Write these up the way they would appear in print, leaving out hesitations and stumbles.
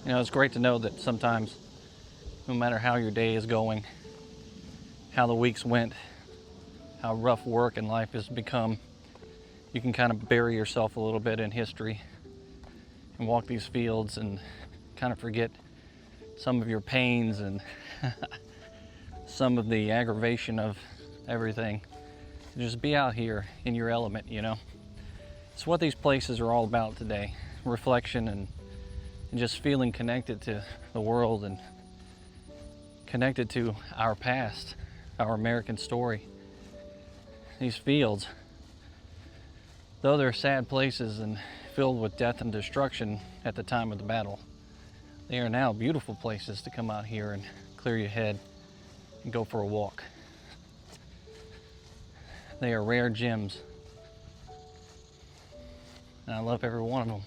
You know, it's great to know that sometimes, no matter how your day is going, how the weeks went, how rough work and life has become, you can kind of bury yourself a little bit in history and walk these fields and kind of forget some of your pains and some of the aggravation of everything. Just be out here in your element, you know. It's what these places are all about today. Reflection and just feeling connected to the world and connected to our past, our American story. These fields, though they're sad places and filled with death and destruction at the time of the battle, they are now beautiful places to come out here and clear your head and go for a walk. They are rare gems, and I love every one of them.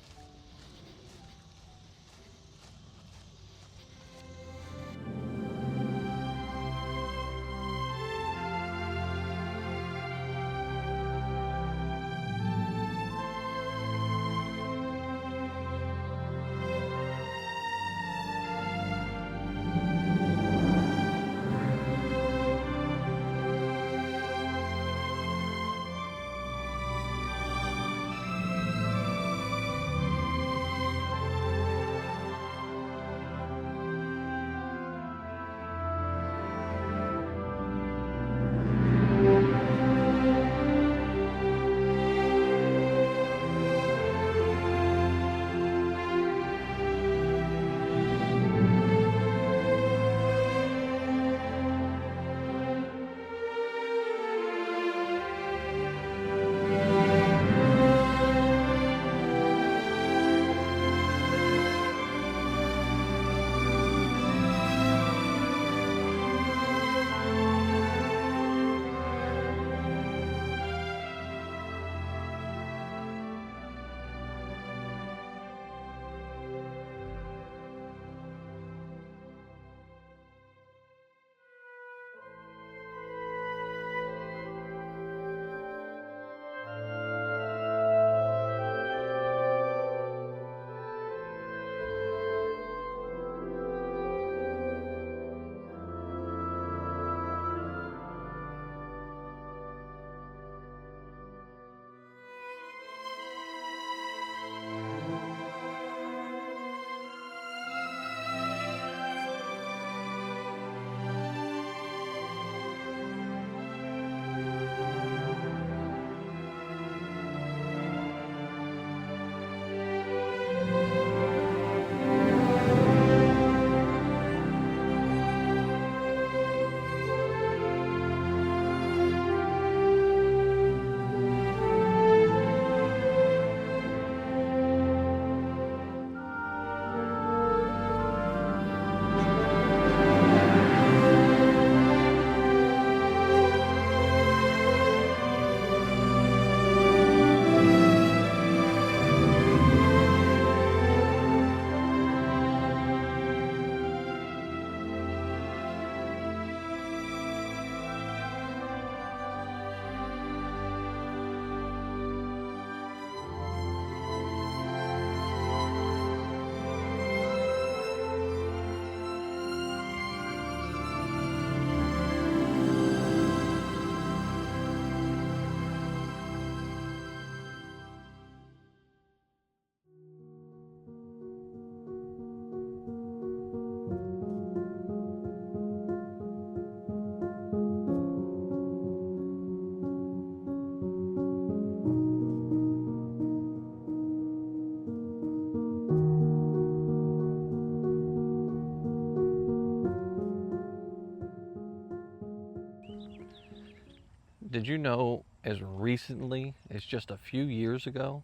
Did you know as recently as just a few years ago,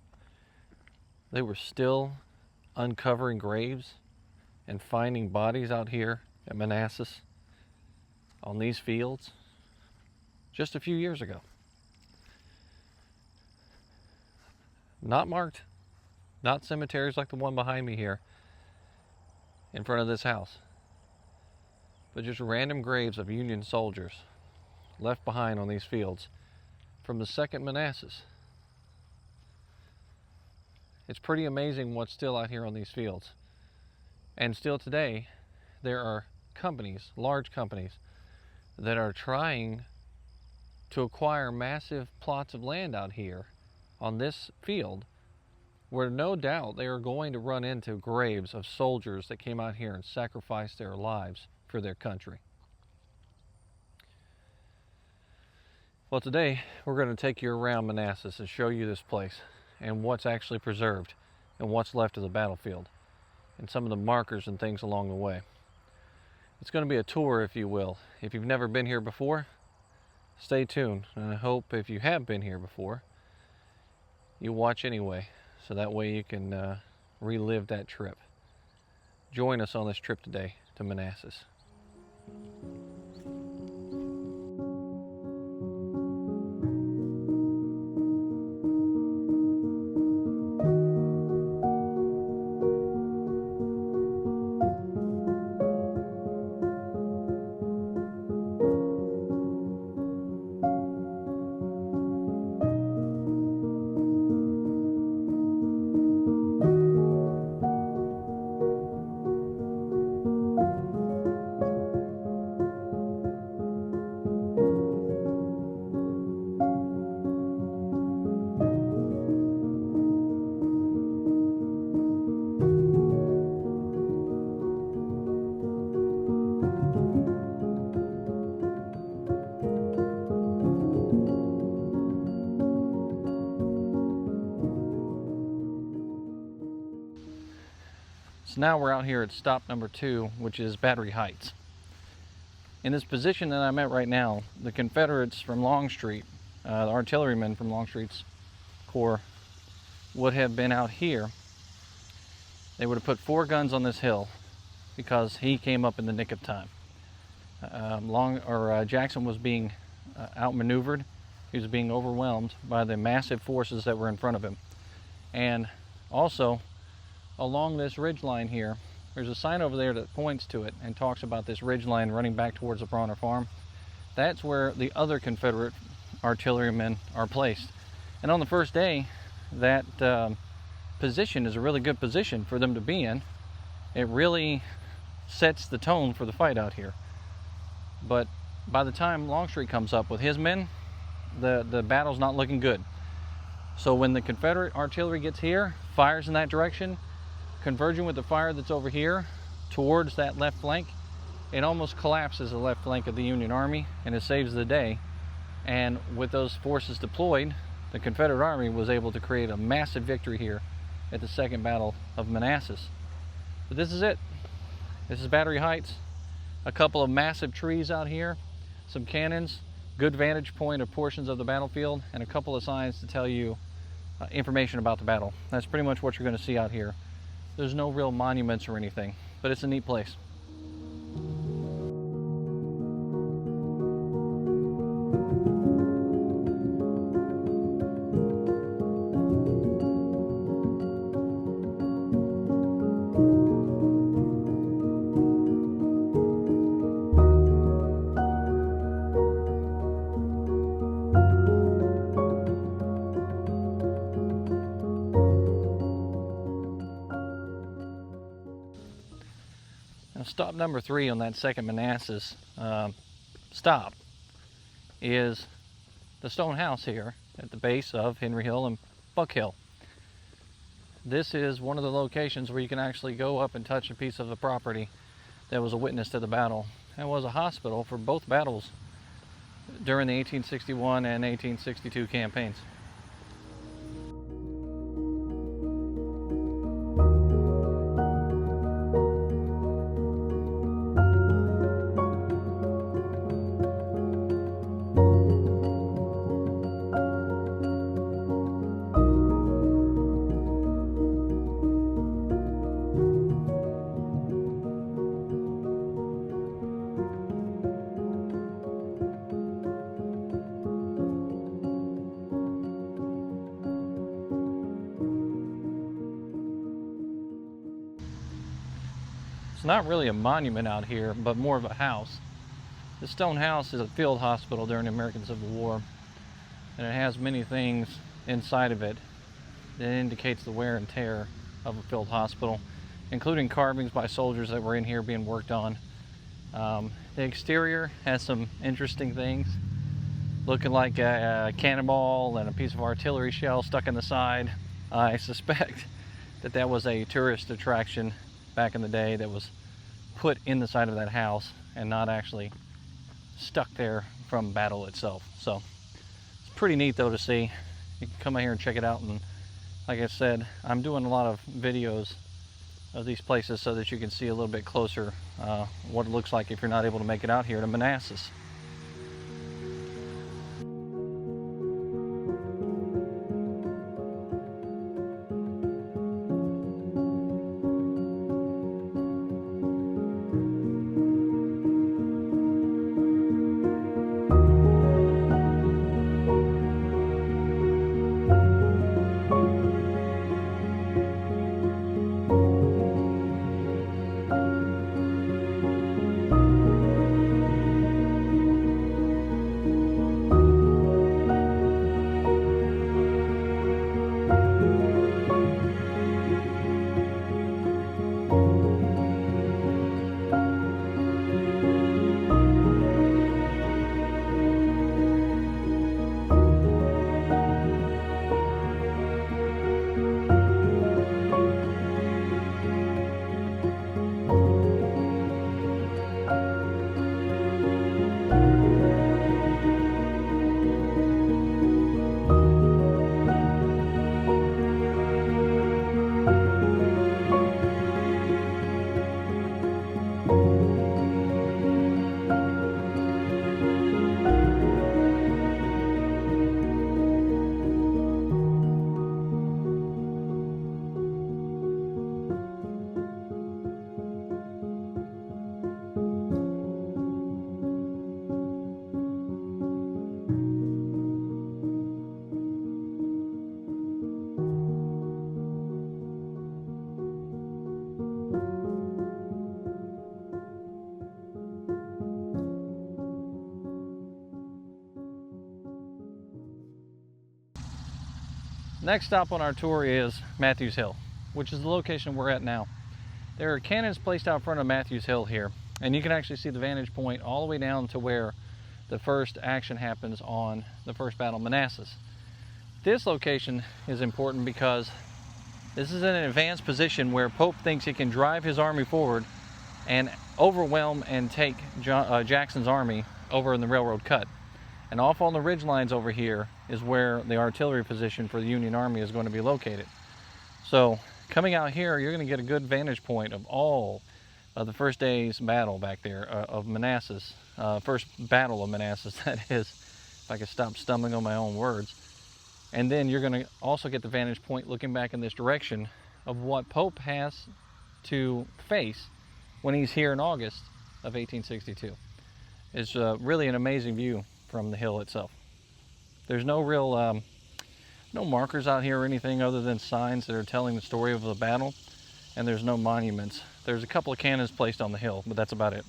they were still uncovering graves and finding bodies out here at Manassas on these fields? Just a few years ago. Not marked, not cemeteries like the one behind me here in front of this house, but just random graves of Union soldiers left behind on these fields from the Second Manassas. It's pretty amazing what's still out here on these fields. And still today, there are companies, large companies, that are trying to acquire massive plots of land out here on this field, where no doubt they are going to run into graves of soldiers that came out here and sacrificed their lives for their country. Well, today we're going to take you around Manassas and show you this place and what's actually preserved and what's left of the battlefield and some of the markers and things along the way. It's going to be a tour, if you will. If you've never been here before, stay tuned. And I hope if you have been here before, you watch anyway, so that way you can relive that trip. Join us on this trip today to Manassas. So now we're out here at stop number 2, which is Battery Heights. In this position that I'm at right now, the Confederates from Longstreet, the artillerymen from Longstreet's corps, would have been out here. They would have put 4 guns on this hill because he came up in the nick of time. Jackson was being outmaneuvered. He was being overwhelmed by the massive forces that were in front of him. And also, along this ridge line here, there's a sign over there that points to it and talks about this ridge line running back towards the Bronner Farm. That's where the other Confederate artillerymen are placed. And on the first day, that position is a really good position for them to be in. It really sets the tone for the fight out here. But by the time Longstreet comes up with his men, the battle's not looking good. So when the Confederate artillery gets here, fires in that direction, converging with the fire that's over here towards that left flank, it almost collapses the left flank of the Union Army, and it saves the day. And with those forces deployed, the Confederate Army was able to create a massive victory here at the Second Battle of Manassas. But this is it. This is Battery Heights. A couple of massive trees out here, some cannons, good vantage point of portions of the battlefield, and a couple of signs to tell you information about the battle. That's pretty much what you're going to see out here. There's no real monuments or anything, but it's a neat place. Stop number 3 on that second Manassas stop is the stone house here at the base of Henry Hill and Buck Hill. This is one of the locations where you can actually go up and touch a piece of the property that was a witness to the battle and was a hospital for both battles during the 1861 and 1862 campaigns. It's not really a monument out here, but more of a house. The stone house is a field hospital during the American Civil War, and it has many things inside of it that indicates the wear and tear of a field hospital. including carvings by soldiers that were in here being worked on. The exterior has some interesting things, looking like a cannonball and a piece of artillery shell stuck in the side. I suspect that that was a tourist attraction back in the day that was put in the side of that house and not actually stuck there from battle itself. So it's pretty neat though to see. You can come out here and check it out, and like I said, I'm doing a lot of videos of these places so that you can see a little bit closer what it looks like if you're not able to make it out here to Manassas. Next stop on our tour is Matthews Hill, which is the location we're at now. There are cannons placed out front of Matthews Hill here, and you can actually see the vantage point all the way down to where the first action happens on the first Battle of Manassas. This location is important because this is in an advanced position where Pope thinks he can drive his army forward and overwhelm and take Jackson's army over in the railroad cut. And off on the ridge lines over here is where the artillery position for the Union Army is going to be located. So coming out here, you're going to get a good vantage point of all of the first day's battle back there of Manassas. First Battle of Manassas, that is, if I could stop stumbling on my own words. And then you're going to also get the vantage point looking back in this direction of what Pope has to face when he's here in August of 1862. It's really an amazing view from the hill itself. There's no real no markers out here or anything other than signs that are telling the story of the battle, and there's no monuments. There's a couple of cannons placed on the hill, but that's about it.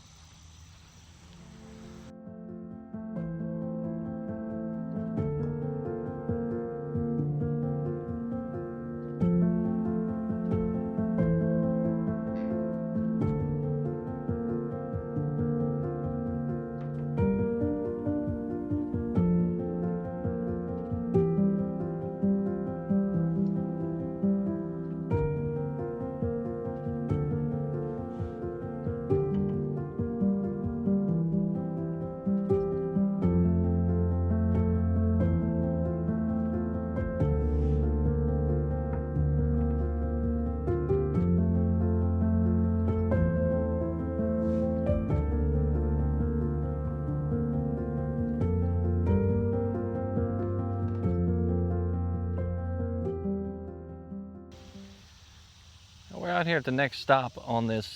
We're out here at the next stop on this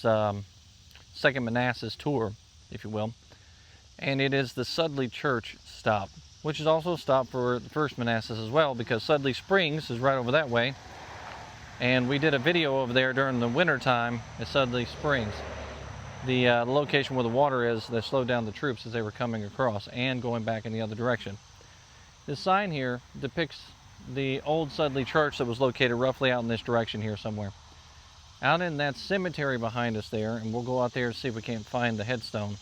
second Manassas tour, if you will, and it is the Sudley Church stop, which is also a stop for the first Manassas as well, because Sudley Springs is right over that way, and we did a video over there during the winter time at Sudley Springs, the location where the water is that slowed down the troops as they were coming across and going back in the other direction. This sign here depicts the old Sudley Church that was located roughly out in this direction here somewhere. Out in that cemetery behind us there, and we'll go out there and see if we can't find the headstone.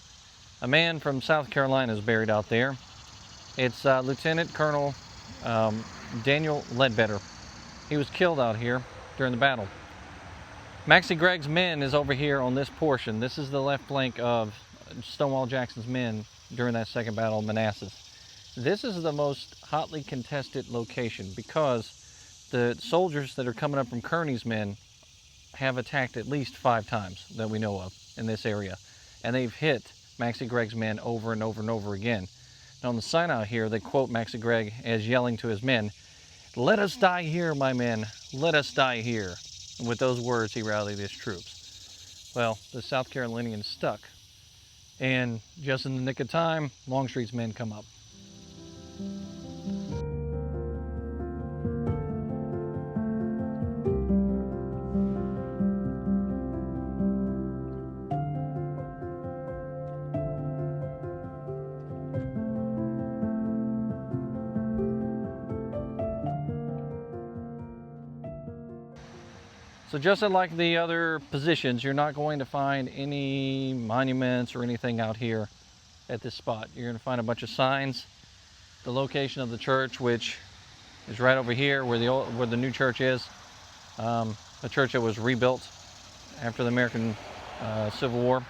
A man from South Carolina is buried out there. It's Lieutenant Colonel Daniel Ledbetter. He was killed out here during the battle. Maxie Gregg's men is over here on this portion. This is the left flank of Stonewall Jackson's men during that second Battle of Manassas. This is the most hotly contested location because the soldiers that are coming up from Kearny's men have attacked at least 5 times that we know of in this area. And they've hit Maxie Gregg's men over and over and over again. Now on the sign out here, they quote Maxie Gregg as yelling to his men, "Let us die here, my men, let us die here." And with those words, he rallied his troops. Well, the South Carolinians stuck. And just in the nick of time, Longstreet's men come up. So just like the other positions, you're not going to find any monuments or anything out here at this spot. You're going to find a bunch of signs. The location of the church, which is right over here where the new church is, a church that was rebuilt after the American Civil War,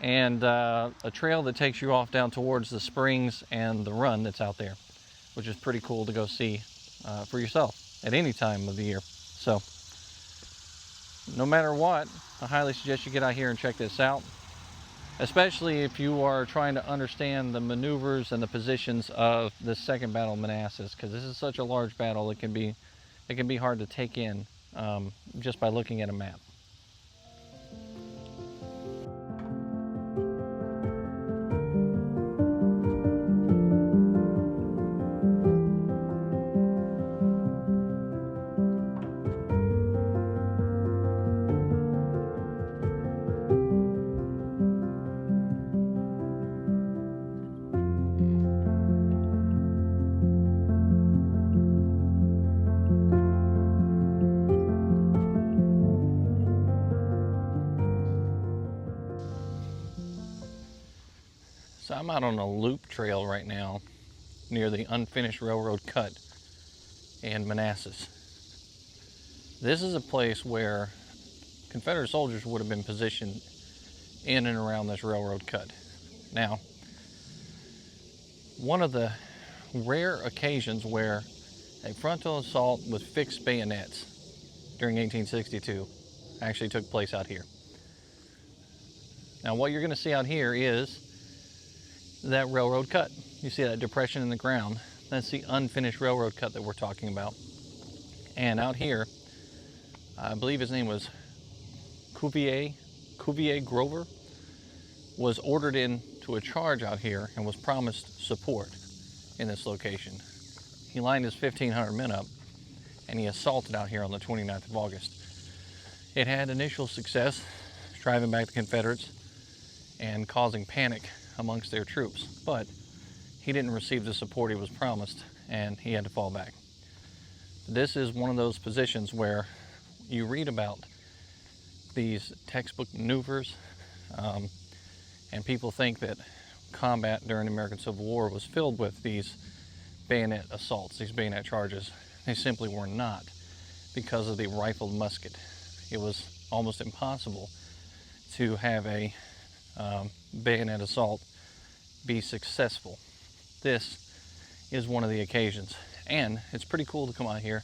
and a trail that takes you off down towards the springs and the run that's out there, which is pretty cool to go see for yourself at any time of the year. So no matter what, I highly suggest you get out here and check this out, especially if you are trying to understand the maneuvers and the positions of the second Battle of Manassas, because this is such a large battle. It can be hard to take in just by looking at a map. So I'm out on a loop trail right now near the unfinished railroad cut in Manassas. This is a place where Confederate soldiers would have been positioned in and around this railroad cut. Now, one of the rare occasions where a frontal assault with fixed bayonets during 1862 actually took place out here. Now, what you're going to see out here is that railroad cut. You see that depression in the ground? That's the unfinished railroad cut that we're talking about. And out here, I believe his name was Cuvier Grover, was ordered into a charge out here and was promised support in this location. He lined his 1,500 men up and he assaulted out here on the 29th of August. It had initial success, driving back the Confederates and causing panic amongst their troops, but he didn't receive the support he was promised and he had to fall back. This is one of those positions where you read about these textbook maneuvers, and people think that combat during the American Civil War was filled with these bayonet assaults, these bayonet charges. They simply were not, because of the rifled musket. It was almost impossible to have a bayonet assault be successful. This is one of the occasions, and it's pretty cool to come out here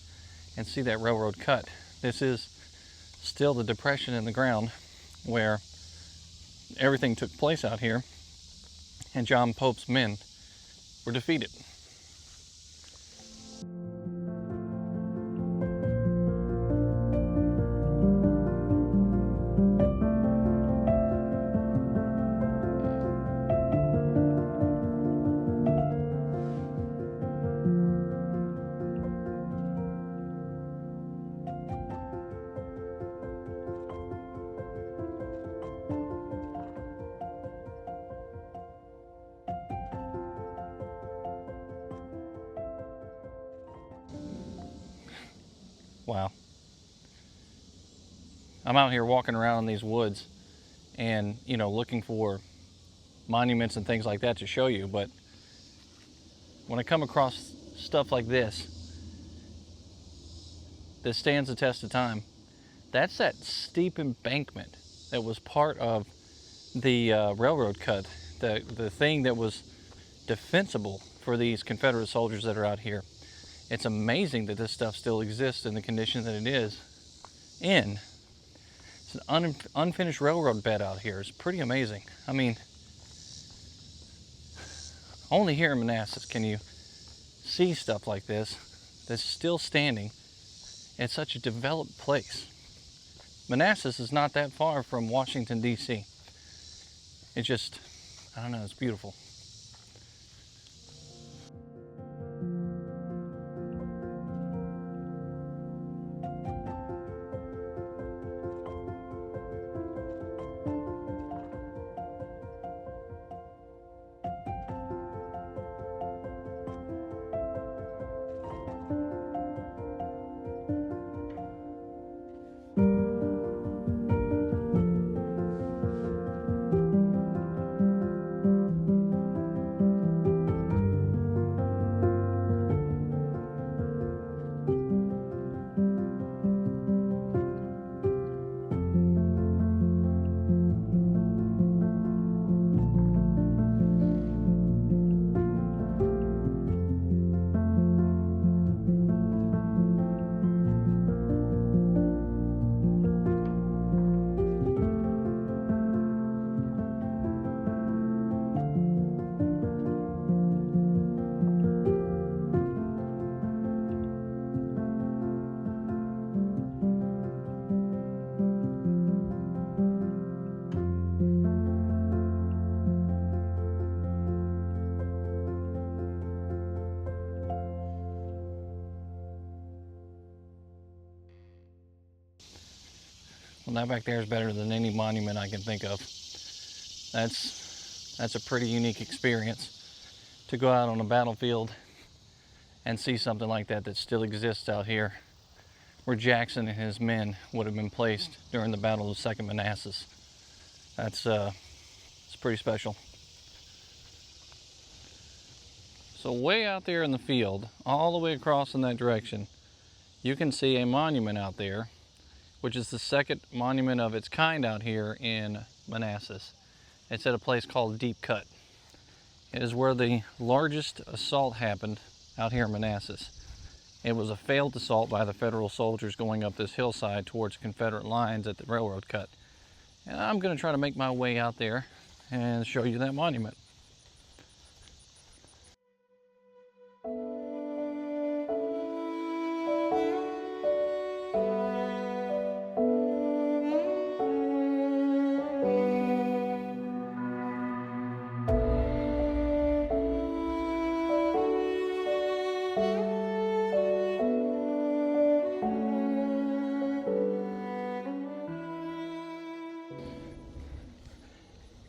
and see that railroad cut. This is still the depression in the ground where everything took place out here, and John Pope's men were defeated. Wow. I'm out here walking around in these woods and, looking for monuments and things like that to show you. But when I come across stuff like this stands the test of time, that's that steep embankment that was part of the railroad cut, the thing that was defensible for these Confederate soldiers that are out here. It's amazing that this stuff still exists in the condition that it is in. It's an unfinished railroad bed out here. It's pretty amazing. I mean, only here in Manassas can you see stuff like this that's still standing in such a developed place. Manassas is not that far from Washington, D.C. It's just, I don't know, it's beautiful. Well, that back there is better than any monument I can think of. That's a pretty unique experience to go out on a battlefield and see something like that that still exists out here, where Jackson and his men would have been placed during the Battle of Second Manassas. It's pretty special. So way out there in the field, all the way across in that direction, you can see a monument out there, which is the second monument of its kind out here in Manassas. It's at a place called Deep Cut. It is where the largest assault happened out here in Manassas. It was a failed assault by the Federal soldiers going up this hillside towards Confederate lines at the railroad cut. And I'm going to try to make my way out there and show you that monument.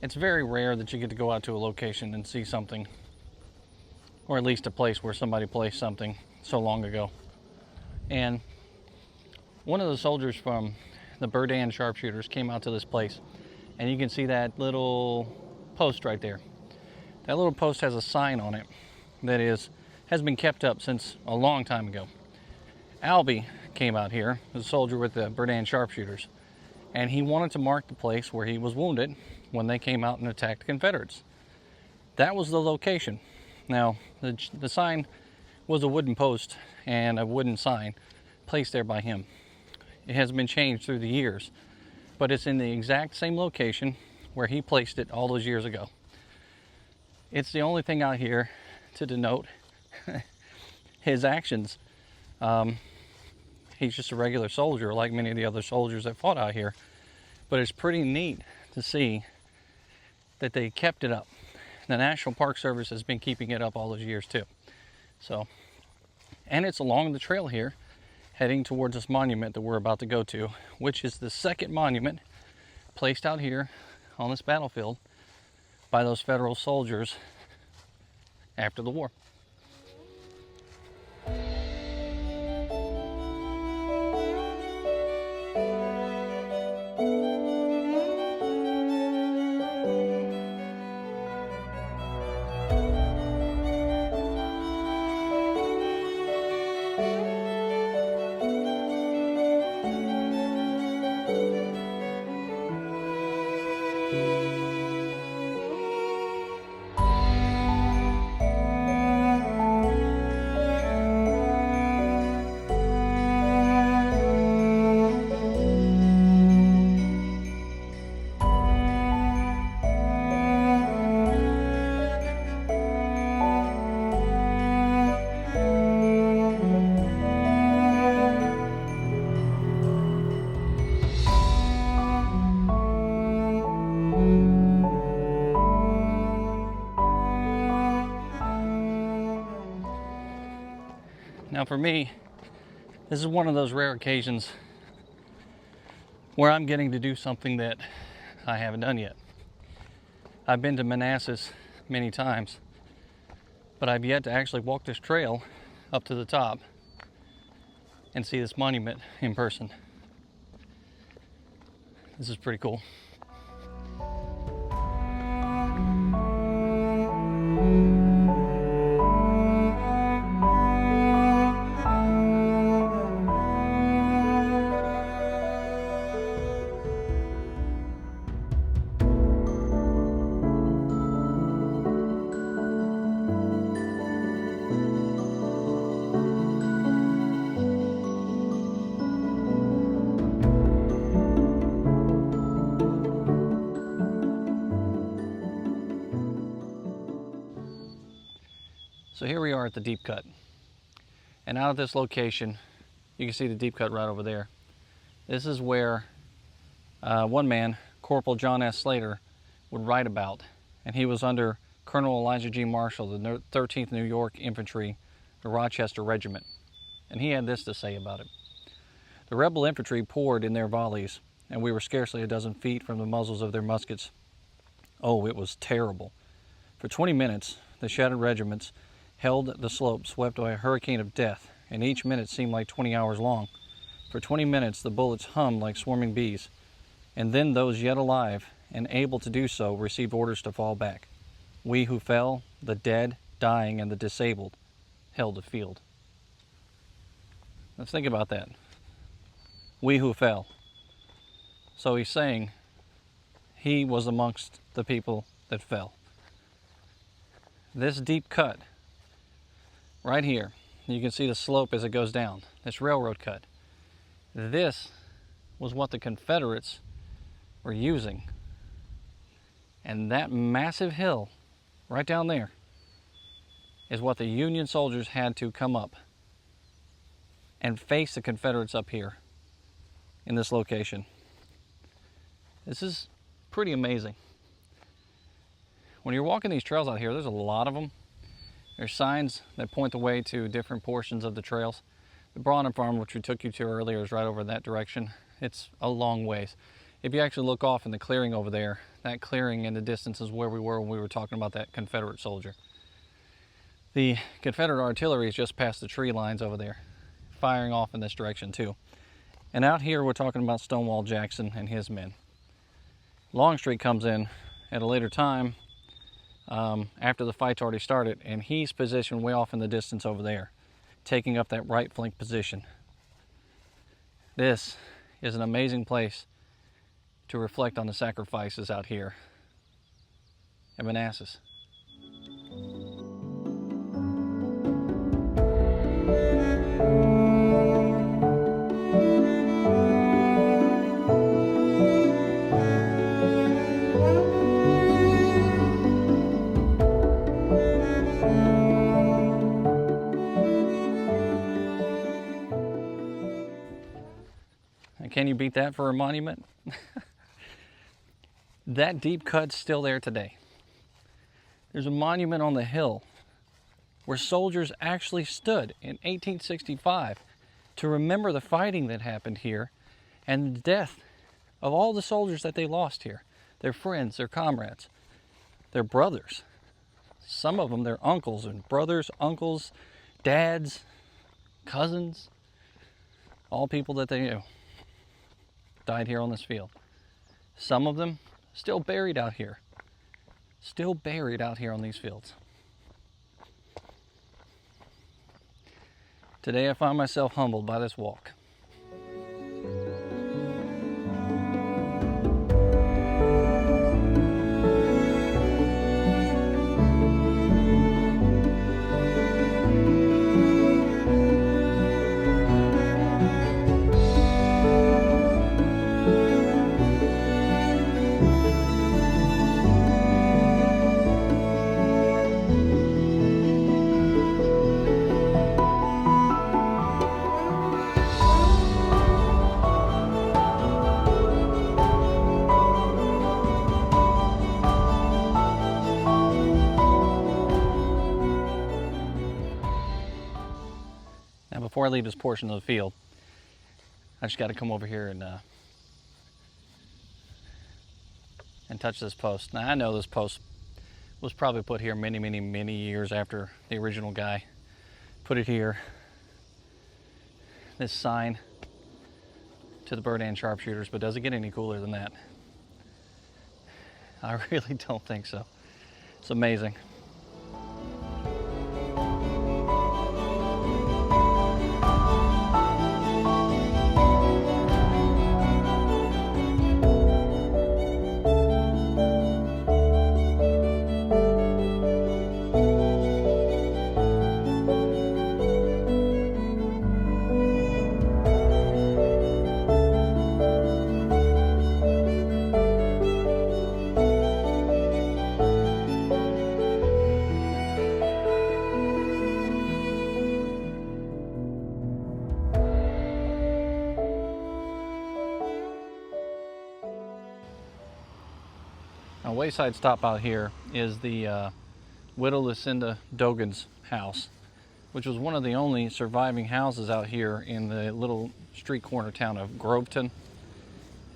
It's very rare that you get to go out to a location and see something, or at least a place where somebody placed something so long ago. And one of the soldiers from the Berdan sharpshooters came out to this place, and you can see that little post right there. That little post has a sign on it that has been kept up since a long time ago. Albie came out here, a soldier with the Berdan sharpshooters, and he wanted to mark the place where he was wounded when they came out and attacked the Confederates. That was the location. Now, the sign was a wooden post and a wooden sign placed there by him. It has been changed through the years, but it's in the exact same location where he placed it all those years ago. It's the only thing out here to denote his actions. He's just a regular soldier like many of the other soldiers that fought out here, but it's pretty neat to see that they kept it up. The National Park Service has been keeping it up all those years too. So, and it's along the trail here, heading towards this monument that we're about to go to, which is the second monument placed out here on this battlefield by those Federal soldiers after the war. Now for me, this is one of those rare occasions where I'm getting to do something that I haven't done yet. I've been to Manassas many times, but I've yet to actually walk this trail up to the top and see this monument in person. This is pretty cool. So here we are at the deep cut, and out of this location you can see the deep cut right over there. This is where one man, Corporal John S. Slater, would write about, and he was under Colonel Elijah G. Marshall, the 13th New York Infantry, the Rochester Regiment, and he had this to say about it. The rebel infantry poured in their volleys, and we were scarcely a dozen feet from the muzzles of their muskets. Oh, it was terrible. For 20 minutes the shattered regiments held the slope swept by a hurricane of death, and each minute seemed like 20 hours long. For 20 minutes the bullets hummed like swarming bees, and then those yet alive and able to do so received orders to fall back. We who fell, the dead, dying, and the disabled, held the field. Let's think about that. We who fell. So he's saying he was amongst the people that fell. This deep cut right here, you can see the slope as it goes down, this railroad cut. This was what the Confederates were using. And that massive hill right down there is what the Union soldiers had to come up and face the Confederates up here in this location. This is pretty amazing. When you're walking these trails out here, there's a lot of them. There's signs that point the way to different portions of the trails. The Braun Farm, which we took you to earlier, is right over that direction. It's a long ways. If you actually look off in the clearing over there, that clearing in the distance is where we were when we were talking about that Confederate soldier. The Confederate artillery is just past the tree lines over there, firing off in this direction too. And out here we're talking about Stonewall Jackson and his men. Longstreet comes in at a later time, after the fight's already started, and he's positioned way off in the distance over there, taking up that right flank position. This is an amazing place to reflect on the sacrifices out here at Manassas. Can you beat that for a monument? That deep cut's still there today. There's a monument on the hill where soldiers actually stood in 1865 to remember the fighting that happened here and the death of all the soldiers that they lost here. Their friends, their comrades, their brothers. Some of them, their uncles and brothers, uncles, dads, cousins, all people that they knew died here on this field. Some of them still buried out here. Still buried out here on these fields. Today I find myself humbled by this walk. before I leave this portion of the field, I just got to come over here and touch this post. Now I know this post was probably put here many years after the original guy put it here. This sign to the bird and sharpshooters, but does it get any cooler than that? I really don't think so. It's amazing. Now, wayside stop out here is the widow Lucinda Dogan's house, which was one of the only surviving houses out here in the little street corner town of Groveton.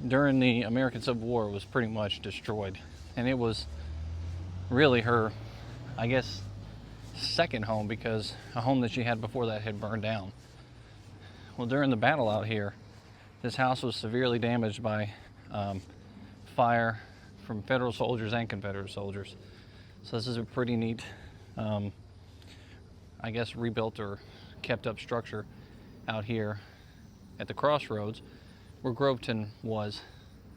During the American Civil War, it was pretty much destroyed, and it was really her, I guess, second home, because a home that she had before that had burned down. Well, during the battle out here, this house was severely damaged by fire from Federal soldiers and Confederate soldiers. So this is a pretty neat, I guess, rebuilt or kept up structure out here at the crossroads where Groveton was.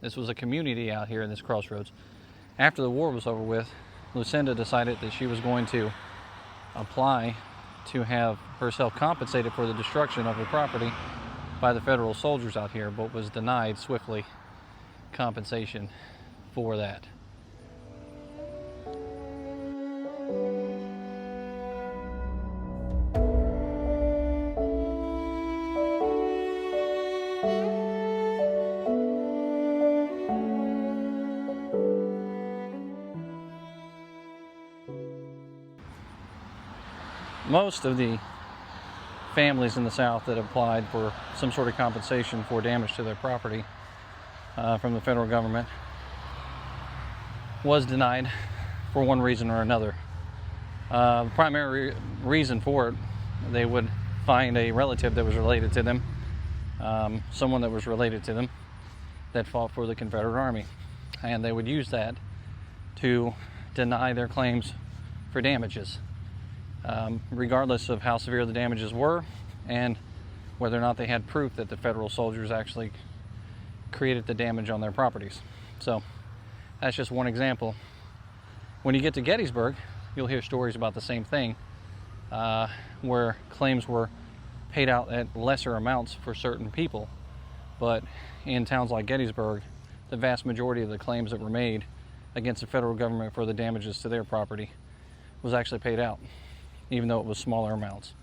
This was a community out here in this crossroads. After the war was over with, Lucinda decided that she was going to apply to have herself compensated for the destruction of her property by the Federal soldiers out here, but was denied swiftly compensation for that. Most of the families in the South that applied for some sort of compensation for damage to their property from the federal government was denied for one reason or another. The primary reason for it, they would find a relative that was related to them, someone that was related to them that fought for the Confederate Army, and they would use that to deny their claims for damages, regardless of how severe the damages were and whether or not they had proof that the Federal soldiers actually created the damage on their properties. So that's just one example. When you get to Gettysburg, you'll hear stories about the same thing, where claims were paid out at lesser amounts for certain people. But in towns like Gettysburg, the vast majority of the claims that were made against the federal government for the damages to their property was actually paid out, even though it was smaller amounts.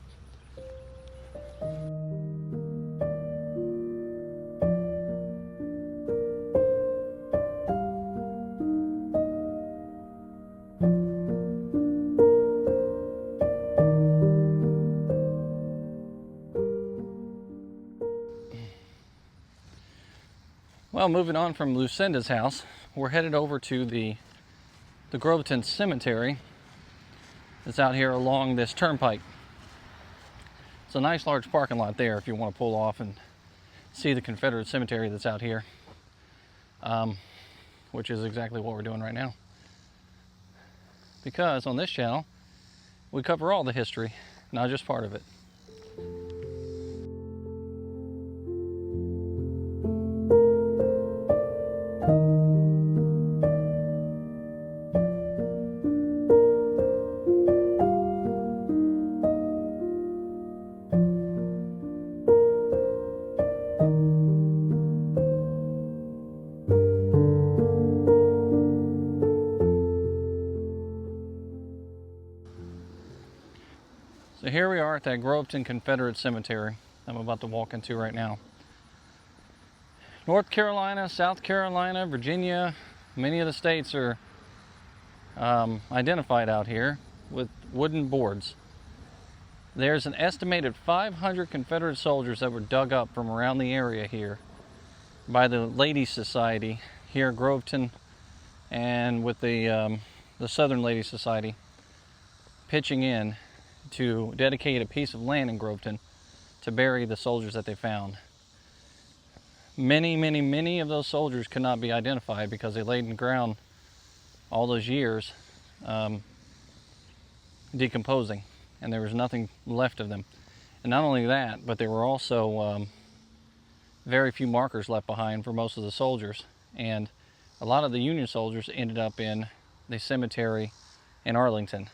Well, moving on from Lucinda's house, we're headed over to the Groveton Cemetery that's out here along this turnpike. It's a nice large parking lot there if you want to pull off and see the Confederate cemetery that's out here, which is exactly what we're doing right now. Because on this channel, we cover all the history, not just part of it. So here we are at that Groveton Confederate Cemetery I'm about to walk into right now. North Carolina, South Carolina, Virginia, many of the states are identified out here with wooden boards. There's an estimated 500 Confederate soldiers that were dug up from around the area here by the Ladies Society here at Groveton, and with the Southern Ladies Society pitching in to dedicate a piece of land in Groveton to bury the soldiers that they found. Many of those soldiers could not be identified because they laid in the ground all those years decomposing, and there was nothing left of them. And not only that, but there were also very few markers left behind for most of the soldiers, and a lot of the Union soldiers ended up in the cemetery in Arlington.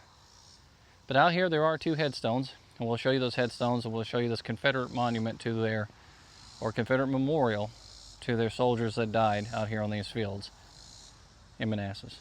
But out here there are 2 headstones, and we'll show you those headstones, and we'll show you this Confederate monument to their, or Confederate memorial to their soldiers that died out here on these fields in Manassas.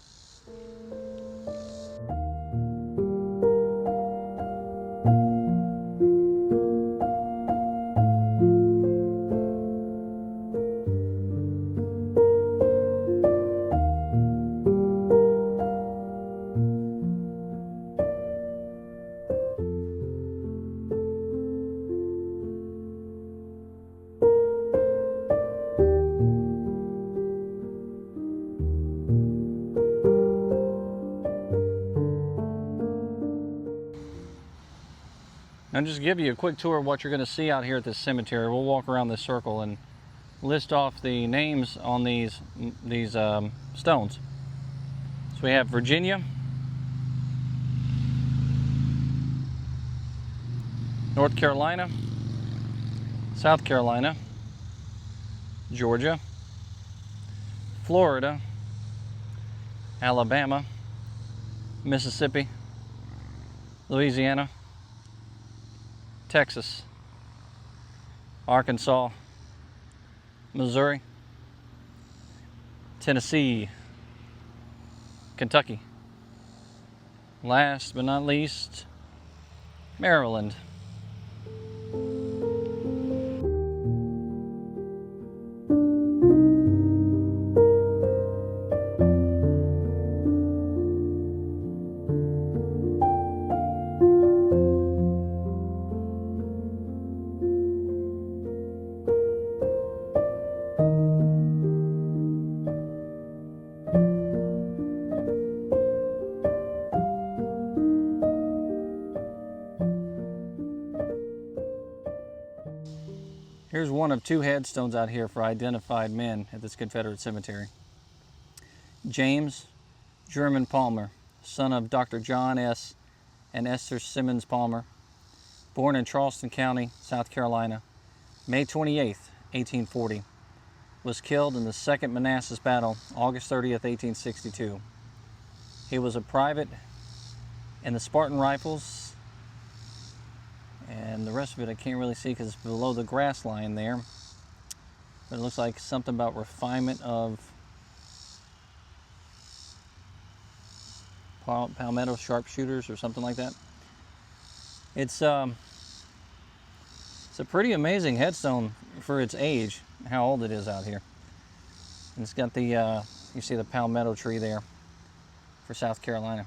Now, just to give you a quick tour of what you're going to see out here at this cemetery. We'll walk around this circle and list off the names on these stones. So we have Virginia, North Carolina, South Carolina, Georgia, Florida, Alabama, Mississippi, Louisiana, Texas, Arkansas, Missouri, Tennessee, Kentucky. Last but not least, Maryland. Here's one of 2 headstones out here for identified men at this Confederate cemetery. James German Palmer, son of Dr. John S. and Esther Simmons Palmer, born in Charleston County, South Carolina, May 28, 1840, was killed in the Second Manassas Battle, August 30th, 1862. He was a private in the Spartan Rifles, and the rest of it I can't really see because it's below the grass line there. But it looks like something about refinement of palmetto sharpshooters or something like that. It's a pretty amazing headstone for its age, how old it is out here. And it's got the you see the palmetto tree there for South Carolina.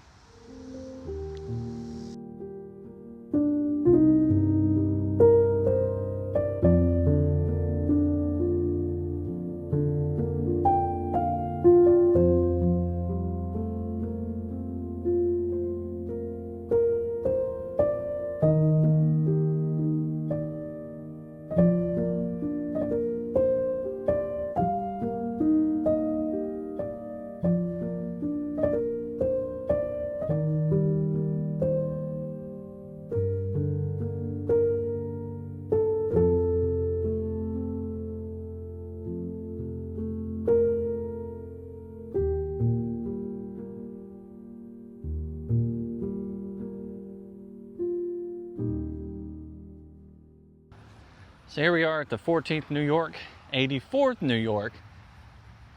So here we are at the 14th New York, 84th New York,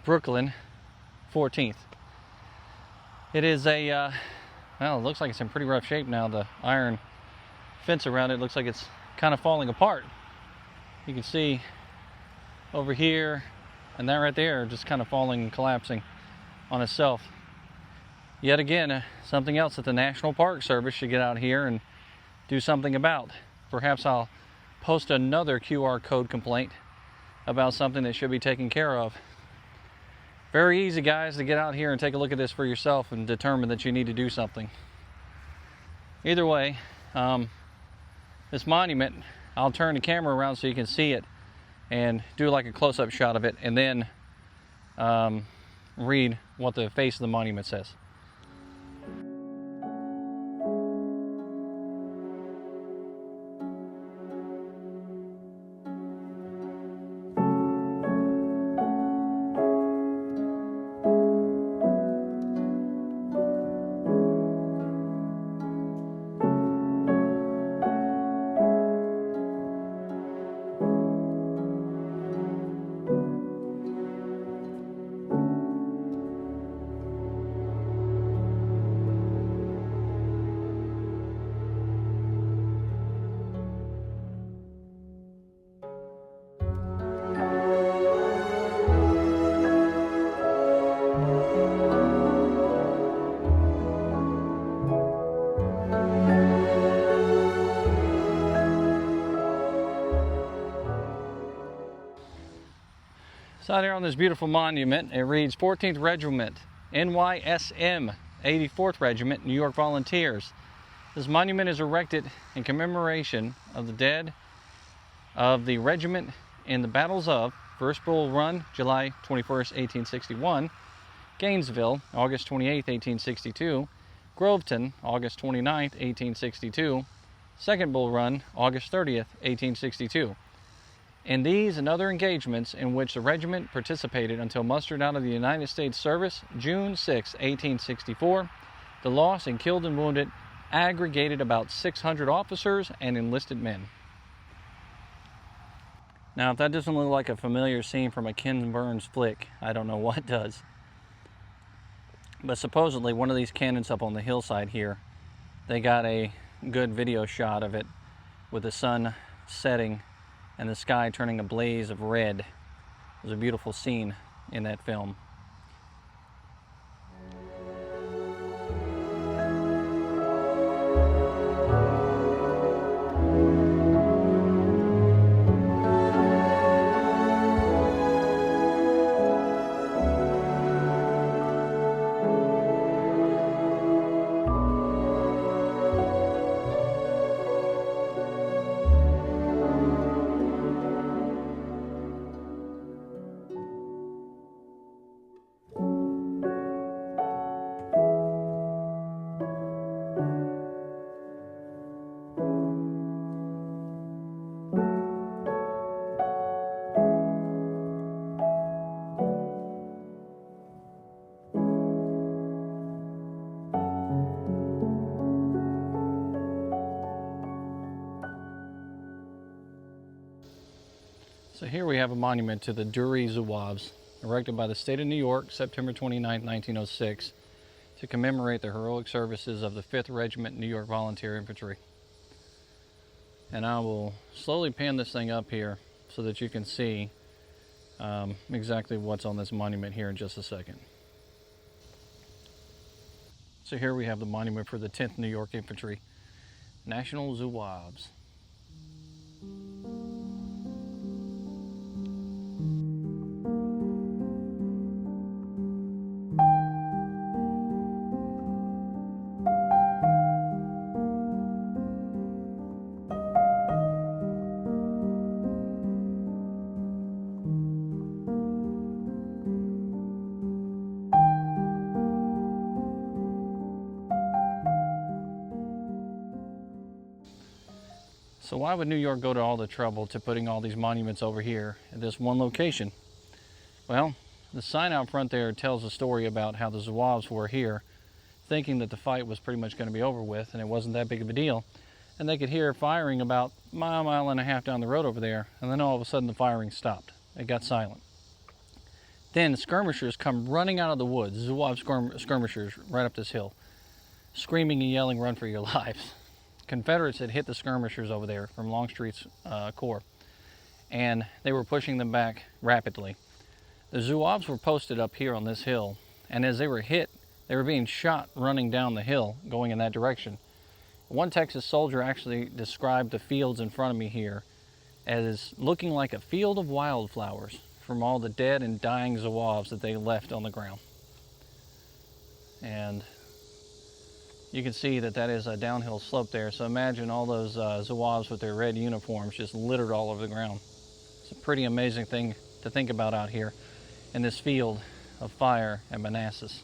Brooklyn, 14th. It is a, well, it looks like it's in pretty rough shape now. The iron fence around it looks like it's kind of falling apart. You can see over here and that right there just kind of falling and collapsing on itself. Yet again, something else that the National Park Service should get out here and do something about. Perhaps I'll post another QR code complaint about something that should be taken care of. Very easy, guys, to get out here and take a look at this for yourself and determine that you need to do something. Either way, this monument, I'll turn the camera around so you can see it and do like a close-up shot of it, and then read what the face of the monument says. So out here on this beautiful monument, it reads 14th Regiment, NYSM, 84th Regiment, New York Volunteers. This monument is erected in commemoration of the dead of the regiment in the battles of First Bull Run, July 21st, 1861, Gainesville, August 28th, 1862, Groveton, August 29th, 1862, Second Bull Run, August 30th, 1862. In these and other engagements in which the regiment participated until mustered out of the United States service, June 6, 1864, the loss in killed and wounded aggregated about 600 officers and enlisted men. Now, if that doesn't look like a familiar scene from a Ken Burns flick, I don't know what does. But supposedly one of these cannons up on the hillside here, they got a good video shot of it with the sun setting and the sky turning a blaze of red. It was a beautiful scene in that film. So here we have a monument to the Dury Zouaves, erected by the state of New York, September 29, 1906, to commemorate the heroic services of the 5th Regiment New York Volunteer Infantry. And I will slowly pan this thing up here so that you can see exactly what's on this monument here in just a second. So here we have the monument for the 10th New York Infantry, National Zouaves. So why would New York go to all the trouble to putting all these monuments over here at this one location? Well, the sign out front there tells a story about how the Zouaves were here, thinking that the fight was pretty much going to be over with and it wasn't that big of a deal. And they could hear firing about a mile and a half down the road over there, and then all of a sudden the firing stopped. It got silent. Then skirmishers come running out of the woods, Zouave skirmishers right up this hill, screaming and yelling, "Run for your lives." Confederates had hit the skirmishers over there from Longstreet's corps, and they were pushing them back rapidly. The Zouaves were posted up here on this hill, and as they were hit, they were being shot running down the hill, going in that direction. One Texas soldier actually described the fields in front of me here as looking like a field of wildflowers from all the dead and dying Zouaves that they left on the ground. And you can see that that is a downhill slope there. So imagine all those Zouaves with their red uniforms just littered all over the ground. It's a pretty amazing thing to think about out here in this field of fire at Manassas.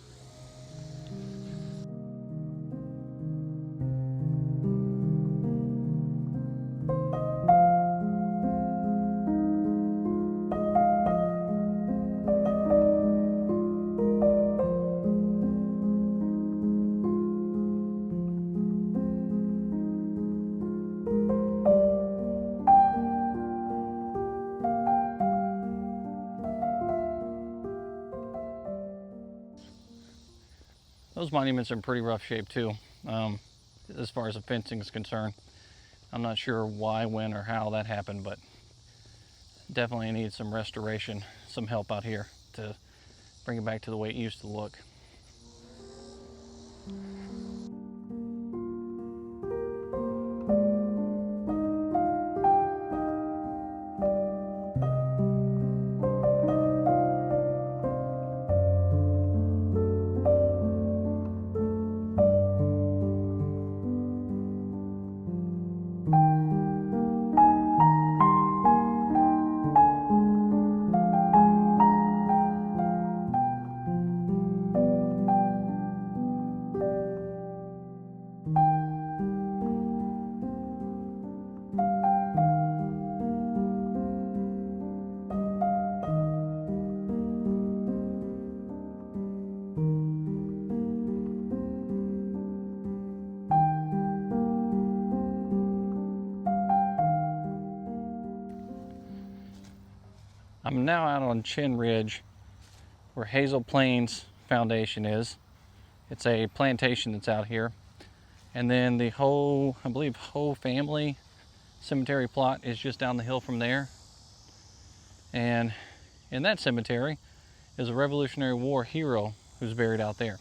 Those monuments are in pretty rough shape too, as far as the fencing is concerned. I'm not sure why, when, or how that happened, but definitely needs some restoration, some help out here to bring it back to the way it used to look. I'm now out on Chin Ridge where Hazel Plains Foundation is. It's a plantation that's out here. And then the whole, I believe, whole family cemetery plot is just down the hill from there. And in that cemetery is a Revolutionary War hero who's buried out there.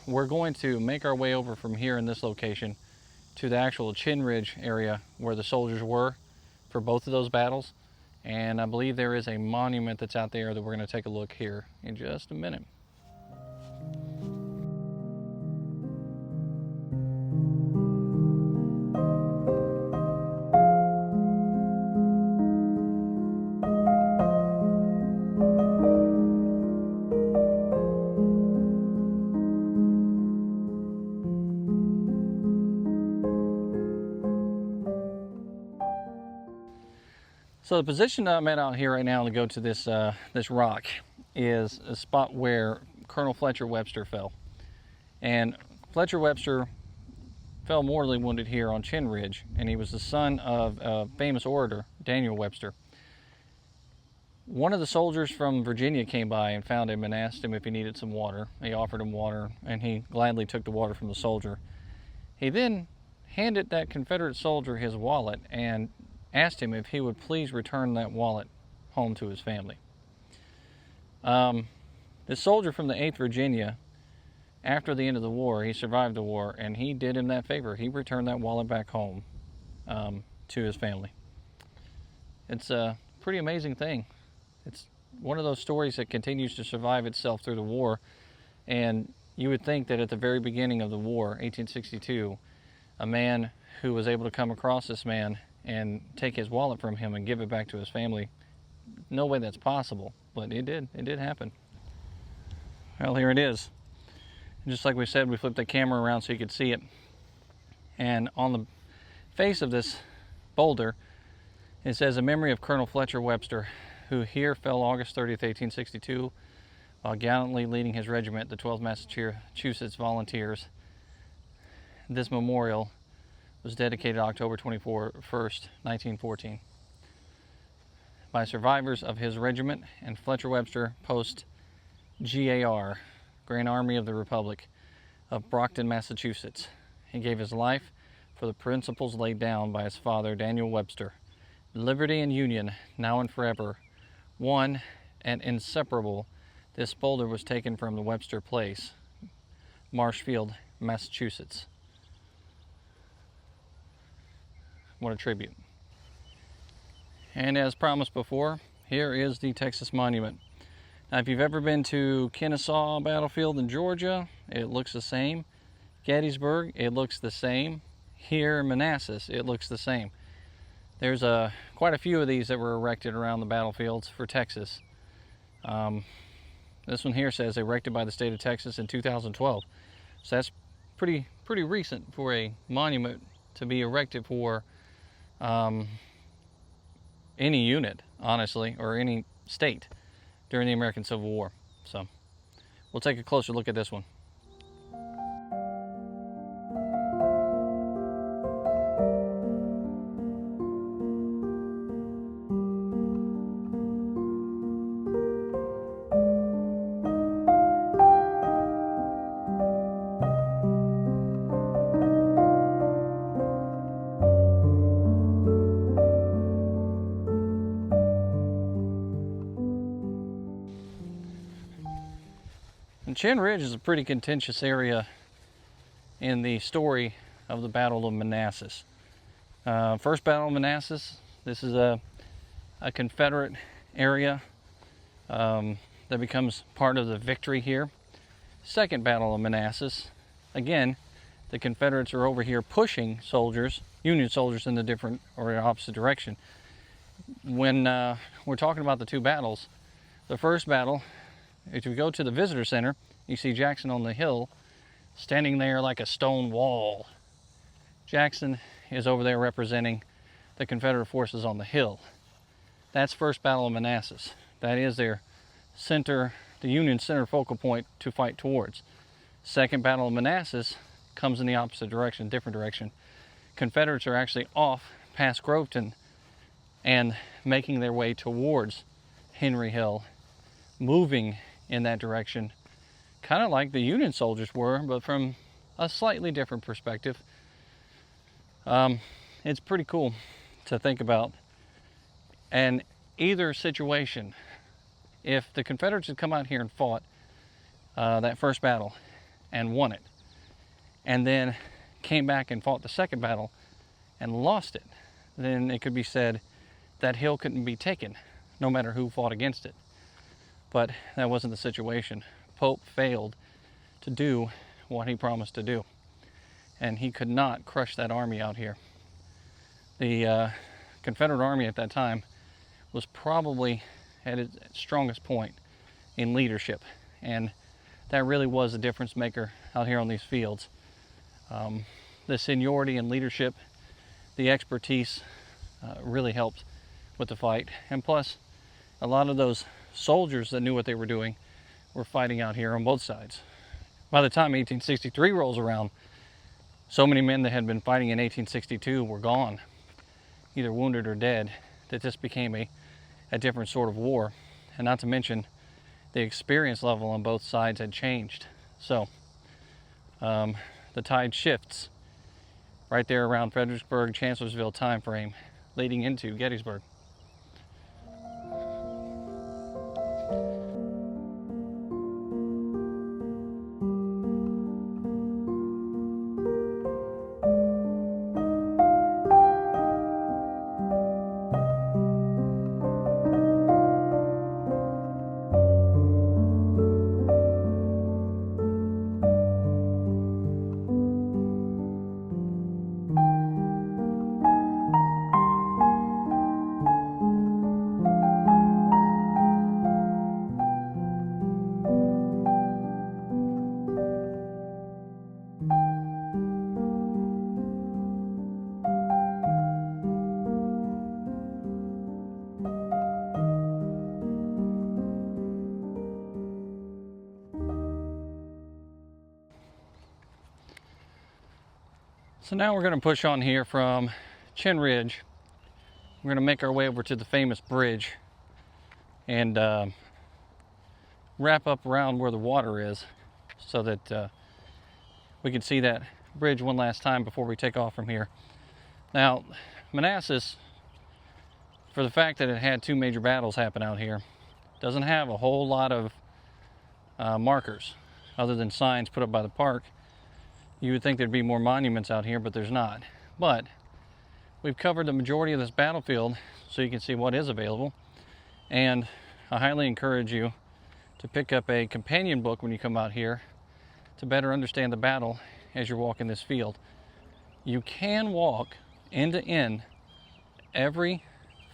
We're going to make our way over from here in this location to the actual Chin Ridge area where the soldiers were for both of those battles. And I believe there is a monument that's out there that we're going to take a look here in just a minute. So the position that I'm at out here right now to go to this this rock is a spot where Colonel Fletcher Webster fell. And Fletcher Webster fell mortally wounded here on Chin Ridge, and he was the son of a famous orator, Daniel Webster. One of the soldiers from Virginia came by and found him and asked him if he needed some water. He offered him water, and he gladly took the water from the soldier. He then handed that Confederate soldier his wallet and asked him if he would please return that wallet home to his family. This soldier from the 8th Virginia, after the end of the war, he survived the war, and he did him that favor. He returned that wallet back home to his family. It's a pretty amazing thing. It's one of those stories that continues to survive itself through the war, and you would think that at the very beginning of the war, 1862, a man who was able to come across this man and take his wallet from him and give it back to his family. No way that's possible, but it did happen. Well, here it is. And just like we said, we flipped the camera around so you could see it. And on the face of this boulder, it says, "A memory of Colonel Fletcher Webster, who here fell August 30th, 1862, while gallantly leading his regiment, the 12th Massachusetts Volunteers. This memorial was dedicated October 21st, 1914, by survivors of his regiment and Fletcher Webster Post GAR, Grand Army of the Republic of Brockton, Massachusetts. He gave his life for the principles laid down by his father, Daniel Webster. Liberty and union, now and forever, one and inseparable. This boulder was taken from the Webster Place, Marshfield, Massachusetts." what a tribute. And as promised before, here is the Texas Monument. Now, if you've ever been to Kennesaw Battlefield in Georgia, it looks the same. Gettysburg, it looks the same. Here in Manassas, it looks the same. There's quite a few of these that were erected around the battlefields for Texas. This one here says erected by the state of Texas in 2012. So that's pretty recent for a monument to be erected for any unit, honestly, or any state during the American Civil War. So we'll take a closer look at this one. And Chinn Ridge is a pretty contentious area in the story of the Battle of Manassas. First Battle of Manassas, this is a Confederate area that becomes part of the victory here. Second Battle of Manassas, again, the Confederates are over here pushing soldiers, Union soldiers, in the different or the opposite direction. When we're talking about the two battles, the first battle, if you go to the visitor center, you see Jackson on the hill, standing there like a stone wall. Jackson is over there representing the Confederate forces on the hill. That's First Battle of Manassas. That is their center, the Union center focal point to fight towards. Second Battle of Manassas comes in the opposite direction, different direction. Confederates are actually off past Groveton and making their way towards Henry Hill, moving in that direction, kind of like the Union soldiers were, but from a slightly different perspective. It's pretty cool to think about. And either situation, if the Confederates had come out here and fought that first battle and won it, and then came back and fought the second battle and lost it, then it could be said that hill couldn't be taken, no matter who fought against it. But that wasn't the situation. Pope failed to do what he promised to do, and he could not crush that army out here. The Confederate army at that time was probably at its strongest point in leadership, and that really was a difference maker out here on these fields. The seniority and leadership, the expertise really helped with the fight, and plus a lot of those soldiers that knew what they were doing were fighting out here on both sides. By the time 1863 rolls around, so many men that had been fighting in 1862 were gone, either wounded or dead, that this became a different sort of war. And not to mention, the experience level on both sides had changed. So the tide shifts right there around Fredericksburg, Chancellorsville time frame, leading into Gettysburg. So now we're going to push on here from Chinn Ridge. We're going to make our way over to the famous bridge and wrap up around where the water is so that we can see that bridge one last time before we take off from here. Now, Manassas, for the fact that it had two major battles happen out here, doesn't have a whole lot of markers other than signs put up by the park. You would think there'd be more monuments out here, but there's not. But we've covered the majority of this battlefield so you can see what is available. And I highly encourage you to pick up a companion book when you come out here to better understand the battle as you're walking this field. You can walk end to end every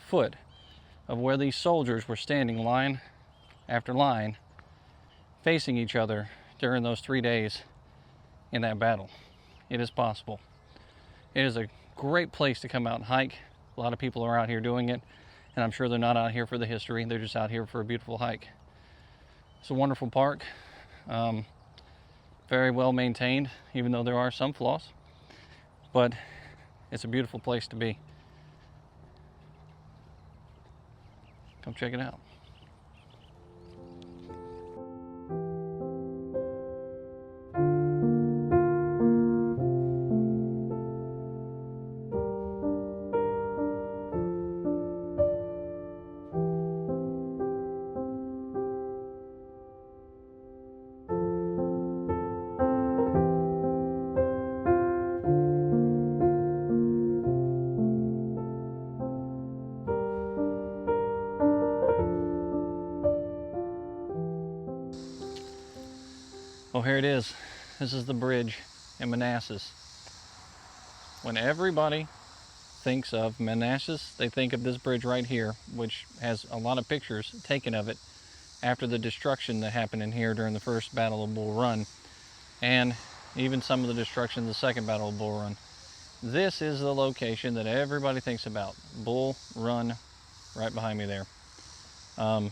foot of where these soldiers were standing line after line facing each other during those 3 days in that battle. It is possible. It is a great place to come out and hike. A lot of people are out here doing it, and I'm sure they're not out here for the history. They're just out here for a beautiful hike. It's a wonderful park, very well maintained, even though there are some flaws, but it's a beautiful place to be. Come check it out. Well, here it is. This is the bridge in Manassas. When everybody thinks of Manassas, they think of this bridge right here, which has a lot of pictures taken of it after the destruction that happened in here during the first Battle of Bull Run, and even some of the destruction in the second Battle of Bull Run. This is the location that everybody thinks about. Bull Run, right behind me there. To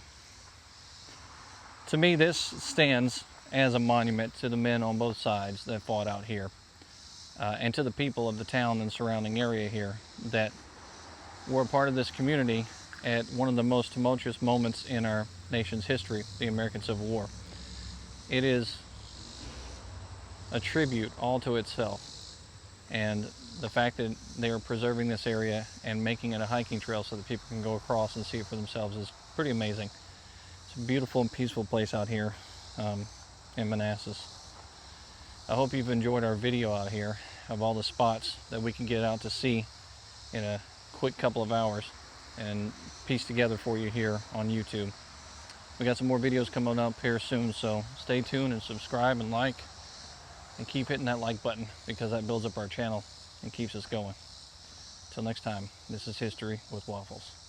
me, this stands as a monument to the men on both sides that fought out here, and to the people of the town and surrounding area here that were a part of this community at one of the most tumultuous moments in our nation's history, the American Civil War. It is a tribute all to itself, and the fact that they are preserving this area and making it a hiking trail so that people can go across and see it for themselves is pretty amazing. It's a beautiful and peaceful place out here in Manassas. I hope you've enjoyed our video out here of all the spots that we can get out to see in a quick couple of hours and piece together for you here on YouTube. We got some more videos coming up here soon, so stay tuned and subscribe and like, and keep hitting that like button because that builds up our channel and keeps us going. Until next time, this is History with Waffles.